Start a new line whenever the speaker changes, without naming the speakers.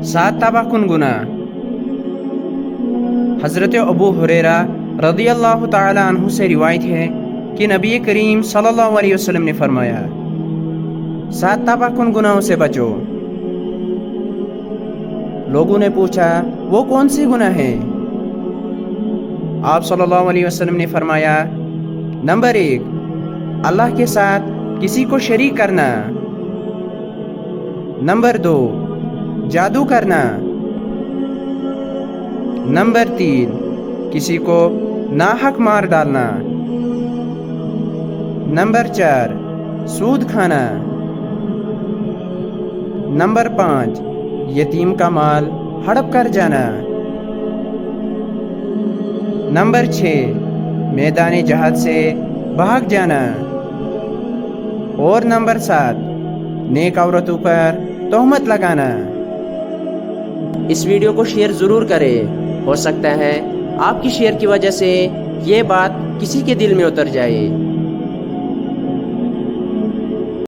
7 तबाकुन गुनाह। हज़रत अबू हुरैरा रज़ियल्लाहु ताला अन्हु से रिवायत है कि नबी करीम सल्लल्लाहु अलैहि वसल्लम ने फरमाया, 7 तबाकुन गुनाहों से बचो। लोगों ने पूछा, वो कौन सी गुनाह हैं? आप सल्लल्लाहु अलैहि वसल्लम ने फरमाया, नंबर 1, अल्लाह के साथ किसी को शरीक करना। नंबर 2, जादू करना। नंबर 3, किसी को नाहक मार डालना। नंबर 4, सूद खाना। नंबर 5, यतीम का माल हड़प कर जाना। नंबर 6, मैदान जहाद से भाग जाना। और नंबर 7, नेक औरतों पर तोहमत लगाना। इस वीडियो को शेयर ज़रूर करें, हो सकता है आपकी शेयर की वजह से ये बात किसी के दिल में उतर जाए।